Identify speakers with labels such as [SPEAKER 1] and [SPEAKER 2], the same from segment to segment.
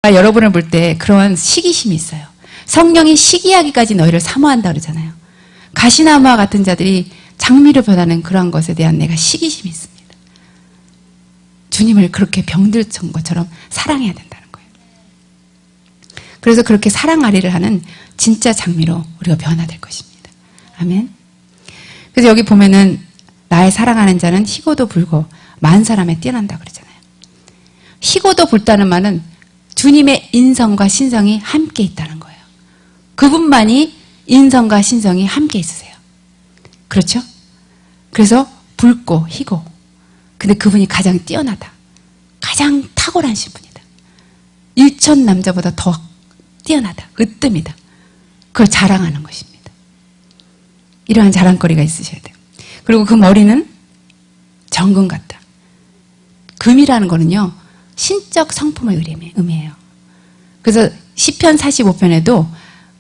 [SPEAKER 1] 여러분을 볼 때 그런 시기심이 있어요. 성령이 시기하기까지 너희를 사모한다 그러잖아요. 가시나무와 같은 자들이 장미로 변하는 그러한 것에 대한 내가 시기심이 있습니다. 주님을 그렇게 병들던 것처럼 사랑해야 된다는 거예요. 그래서 그렇게 사랑하리를 하는 진짜 장미로 우리가 변화될 것입니다. 아멘. 그래서 여기 보면은 나의 사랑하는 자는 희고도 불고 만사람에 뛰어난다 그러잖아요. 희고도 불다는 말은 주님의 인성과 신성이 함께 있다는 거예요. 그분만이 인성과 신성이 함께 있으세요. 그렇죠? 그래서 붉고 희고. 근데 그분이 가장 뛰어나다. 가장 탁월하신 분이다. 일천 남자보다 더 뛰어나다. 으뜸이다. 그걸 자랑하는 것입니다. 이러한 자랑거리가 있으셔야 돼요. 그리고 그 머리는 정금 같다. 금이라는 거는요, 신적 성품을 의미해요. 그래서 시편 45편에도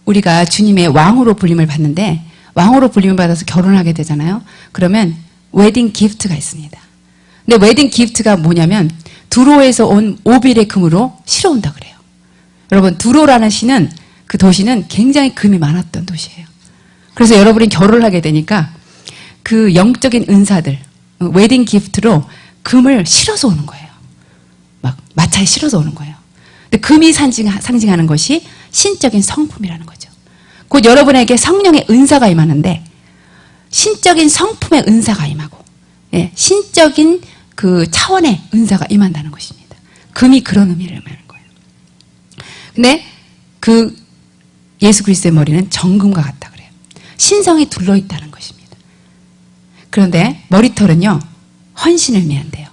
[SPEAKER 1] 우리가 주님의 왕으로 불림을 받는데, 왕으로 불림을 받아서 결혼하게 되잖아요. 그러면 웨딩 기프트가 있습니다. 근데 웨딩 기프트가 뭐냐면 두로에서 온 오빌의 금으로 실어온다 그래요. 여러분, 두로라는 시는, 그 도시는 굉장히 금이 많았던 도시예요. 그래서 여러분이 결혼을 하게 되니까 그 영적인 은사들, 웨딩 기프트로 금을 실어서 오는 거예요. 막 마차에 실어서 오는 거예요. 근데 금이 상징하는 것이 신적인 성품이라는 거죠. 곧 여러분에게 성령의 은사가 임하는데, 신적인 성품의 은사가 임하고, 예, 신적인 그 차원의 은사가 임한다는 것입니다. 금이 그런 의미를 말하는 거예요. 근데 그 예수 그리스도의 머리는 정금과 같다 그래요. 신성이 둘러있다는 것입니다. 그런데 머리털은요, 헌신을 의미한대요.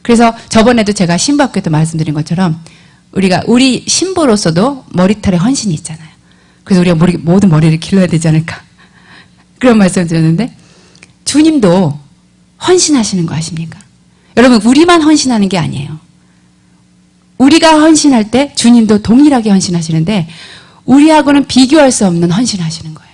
[SPEAKER 1] 그래서 저번에도 제가 신부학교에도 말씀드린 것처럼 우리 신부로서도 머리털에 헌신이 있잖아요. 그래서 우리가 모든 머리를 길러야 되지 않을까, 그런 말씀을 드렸는데, 주님도 헌신하시는 거 아십니까? 여러분, 우리만 헌신하는 게 아니에요. 우리가 헌신할 때 주님도 동일하게 헌신하시는데, 우리하고는 비교할 수 없는 헌신을 하시는 거예요.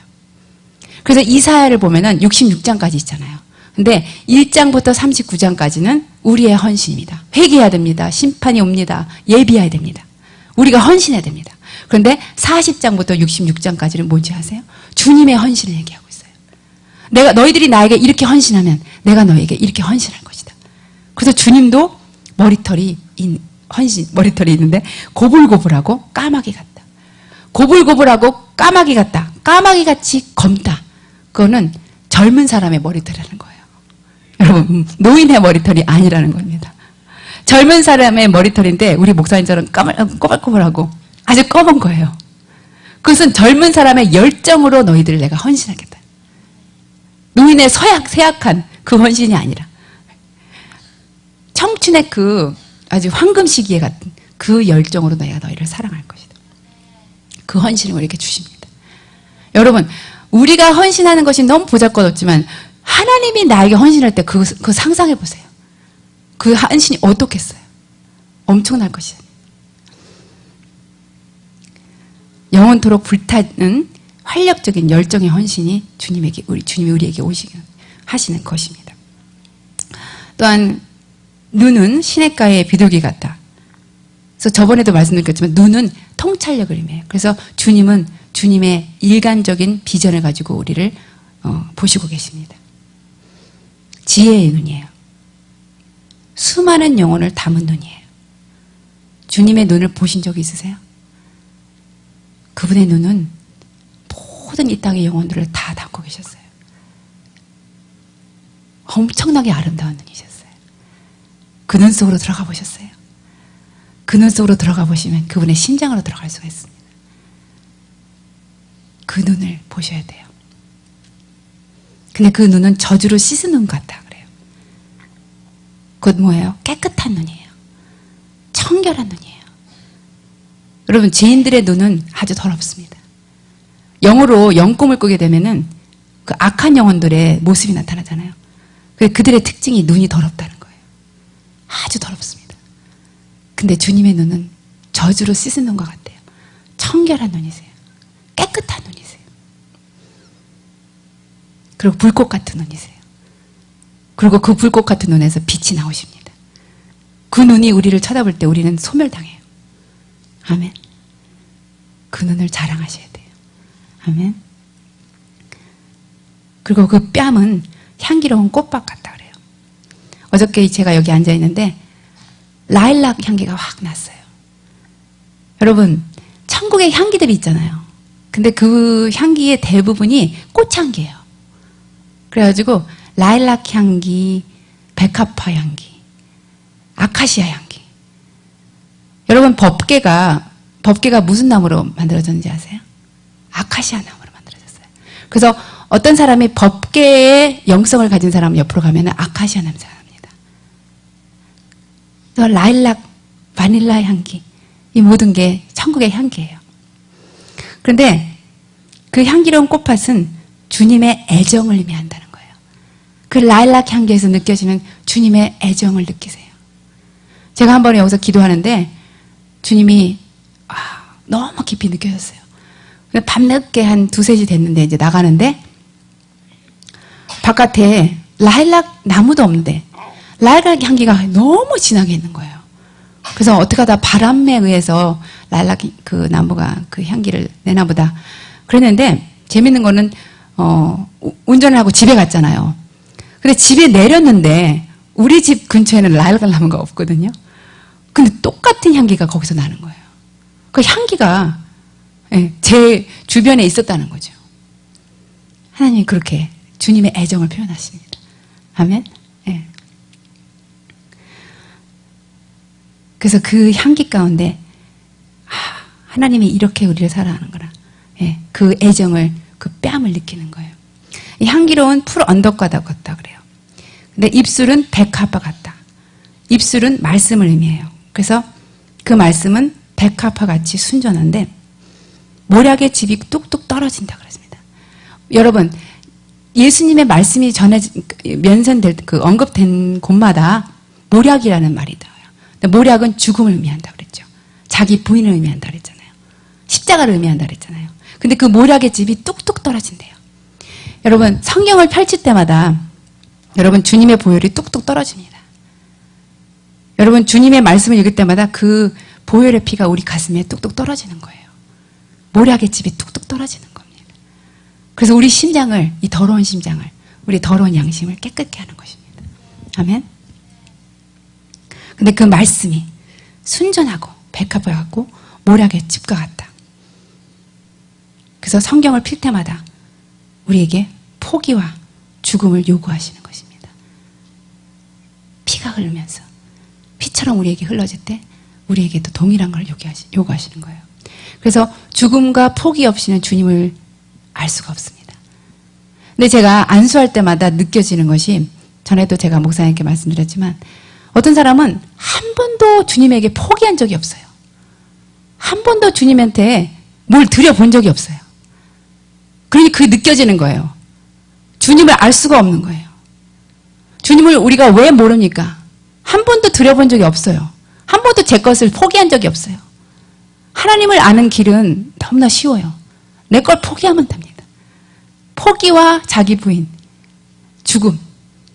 [SPEAKER 1] 그래서 이사야를 보면은 66장까지 있잖아요. 근데 1장부터 39장까지는 우리의 헌신입니다. 회개해야 됩니다. 심판이 옵니다. 예비해야 됩니다. 우리가 헌신해야 됩니다. 그런데 40장부터 66장까지는 뭔지 아세요? 주님의 헌신을 얘기하고 있어요. 너희들이 나에게 이렇게 헌신하면 내가 너에게 이렇게 헌신할 것이다. 그래서 주님도 머리털이 있는데 고불고불하고 까마귀 같다. 고불고불하고 까마귀 같다. 까마귀같이 검다. 그거는 젊은 사람의 머리털이라는 거예요. 여러분, 노인의 머리털이 아니라는 겁니다. 젊은 사람의 머리털인데 우리 목사님처럼 꼬불꼬불하고 아주 검은 거예요. 그것은 젊은 사람의 열정으로 너희들을 내가 헌신하겠다. 노인의 세약한 그 헌신이 아니라 청춘의 그 아주 황금 시기에 같은 그 열정으로 내가 너희를 사랑할 것이다. 그 헌신을 우리에게 주십니다. 여러분, 우리가 헌신하는 것이 너무 보잘것없지만 하나님이 나에게 헌신할 때 그 상상해 보세요. 그 헌신이 어떻겠어요? 엄청날 것이에요. 영원토록 불타는 활력적인 열정의 헌신이 주님이 우리에게 오시게 하시는 것입니다. 또한 눈은 시냇가의 비둘기 같다. 그래서 저번에도 말씀드렸지만 눈은 통찰력을 의미해요. 그래서 주님은 주님의 일관적인 비전을 가지고 우리를 보시고 계십니다. 지혜의 눈이에요. 수많은 영혼을 담은 눈이에요. 주님의 눈을 보신 적이 있으세요? 그분의 눈은 모든 이 땅의 영혼들을 다 담고 계셨어요. 엄청나게 아름다운 눈이셨어요. 그 눈 속으로 들어가 보셨어요? 그 눈 속으로 들어가 보시면 그분의 심장으로 들어갈 수가 있습니다. 그 눈을 보셔야 돼요. 근데 그 눈은 저주로 씻은 눈 같다 그래요. 그것 뭐예요? 깨끗한 눈이에요. 청결한 눈이에요. 여러분, 죄인들의 눈은 아주 더럽습니다. 영으로 영꿈을 꾸게 되면은 그 악한 영혼들의 모습이 나타나잖아요. 그들의 특징이 눈이 더럽다는 거예요. 아주 더럽습니다. 근데 주님의 눈은 저주로 씻은 눈과 같아요. 청결한 눈이세요. 깨끗한 눈이세요. 그리고 불꽃 같은 눈이세요. 그리고 그 불꽃 같은 눈에서 빛이 나오십니다. 그 눈이 우리를 쳐다볼 때 우리는 소멸당해요. 아멘. 그 눈을 자랑하셔야 돼요. 아멘. 그리고 그 뺨은 향기로운 꽃밭 같다 그래요. 어저께 제가 여기 앉아 있는데 라일락 향기가 확 났어요. 여러분, 천국의 향기들이 있잖아요. 근데 그 향기의 대부분이 꽃향기예요. 그래가지고 라일락 향기, 백합화 향기, 아카시아 향기. 여러분, 법궤가 무슨 나무로 만들어졌는지 아세요? 아카시아 나무로 만들어졌어요. 그래서 어떤 사람이 법궤의 영성을 가진 사람 옆으로 가면 아카시아 냄새가 납니다. 라일락, 바닐라 향기, 이 모든 게 천국의 향기예요. 그런데 그 향기로운 꽃밭은 주님의 애정을 의미한다는 거예요. 그 라일락 향기에서 느껴지는 주님의 애정을 느끼세요. 제가 한 번에 여기서 기도하는데 주님이 너무 깊이 느껴졌어요. 밤늦게 한 2, 3시 됐는데 이제 나가는데 바깥에 라일락 나무도 없는데 라일락 향기가 너무 진하게 있는 거예요. 그래서 어떻게 하다 바람에 의해서 라일락 그 나무가 그 향기를 내나 보다 그랬는데 재밌는 거는 운전을 하고 집에 갔잖아요. 근데 집에 내렸는데 우리 집 근처에는 라일락 나무가 없거든요. 근데 똑같은 향기가 거기서 나는 거예요. 그 향기가 제 주변에 있었다는 거죠. 하나님이 그렇게 주님의 애정을 표현하십니다. 아멘. 예. 그래서 그 향기 가운데 하나님이 이렇게 우리를 사랑하는구나. 예. 그 애정을, 그 뺨을 느끼는 거예요. 이 향기로운 풀 언덕가다 같다 그래요. 근데 입술은 백합화 같다. 입술은 말씀을 의미해요. 그래서 그 말씀은 백합화 같이 순전한데 모략의 즙이 뚝뚝 떨어진다 그랬습니다. 여러분, 예수님의 말씀이 면선될 그 언급된 곳마다 모략이라는 말이 나와요. 모략은 죽음을 의미한다 그랬죠. 자기 부인을 의미한다 그랬잖아요. 십자가를 의미한다 그랬잖아요. 근데 그 모략의 즙이 뚝뚝 떨어진대요. 여러분, 성경을 펼칠 때마다 여러분 주님의 보혈이 뚝뚝 떨어집니다. 여러분, 주님의 말씀을 읽을 때마다 그 보혈의 피가 우리 가슴에 뚝뚝 떨어지는 거예요. 모략의 즙이 뚝뚝 떨어지는 겁니다. 그래서 우리 심장을, 이 더러운 심장을, 우리 더러운 양심을 깨끗게 하는 것입니다. 아멘. 근데 그 말씀이 순전하고 백합화 같고 모략의 즙과 같다. 그래서 성경을 필 때마다 우리에게 포기와 죽음을 요구하시는 것입니다. 피가 흐르면서 피처럼 우리에게 흘러질 때 우리에게도 동일한 걸 요구하시는 거예요. 그래서 죽음과 포기 없이는 주님을 알 수가 없습니다. 근데 제가 안수할 때마다 느껴지는 것이, 전에도 제가 목사님께 말씀드렸지만, 어떤 사람은 한 번도 주님에게 포기한 적이 없어요. 한 번도 주님한테 뭘 드려본 적이 없어요. 그러니 그게 느껴지는 거예요. 주님을 알 수가 없는 거예요. 주님을 우리가 왜 모릅니까? 한 번도 드려본 적이 없어요. 한 번도 제 것을 포기한 적이 없어요. 하나님을 아는 길은 너무나 쉬워요. 내 걸 포기하면 됩니다. 포기와 자기 부인, 죽음.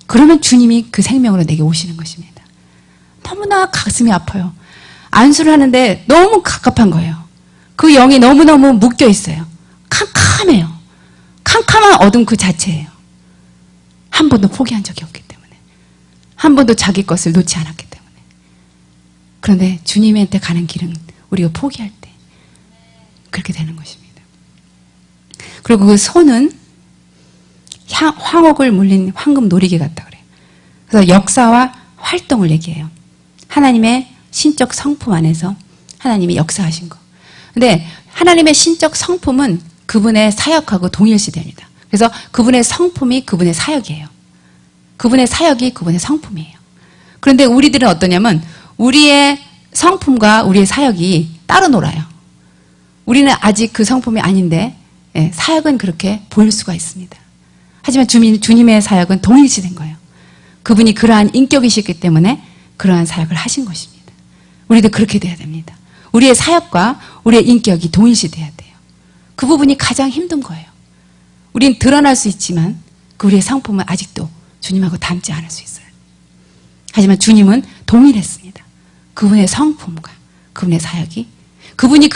[SPEAKER 1] 그러면 주님이 그 생명으로 내게 오시는 것입니다. 너무나 가슴이 아파요. 안수를 하는데 너무 갑갑한 거예요. 그 영이 너무너무 묶여 있어요. 캄캄해요. 캄캄한 어둠 그 자체예요. 한 번도 포기한 적이 없기 때문에. 한 번도 자기 것을 놓지 않았기 때문에. 그런데 주님한테 가는 길은 우리가 포기할 때 그렇게 되는 것입니다. 그리고 그 손은 황옥을 물린 황금 놀이개 같다 그래요. 그래서 역사와 활동을 얘기해요. 하나님의 신적 성품 안에서 하나님이 역사하신 거. 근데 하나님의 신적 성품은 그분의 사역하고 동일시됩니다. 그래서 그분의 성품이 그분의 사역이에요. 그분의 사역이 그분의 성품이에요. 그런데 우리들은 어떠냐면 우리의 성품과 우리의 사역이 따로 놀아요. 우리는 아직 그 성품이 아닌데 사역은 그렇게 보일 수가 있습니다. 하지만 주님의 사역은 동일시된 거예요. 그분이 그러한 인격이시기 때문에 그러한 사역을 하신 것입니다. 우리도 그렇게 돼야 됩니다. 우리의 사역과 우리의 인격이 동일시돼야 돼요. 그 부분이 가장 힘든 거예요. 우린 드러날 수 있지만 그 우리의 성품은 아직도 주님하고 닮지 않을 수 있어요. 하지만 주님은 동일했습니다. 그분의 성품과 그분의 사역이. 그분이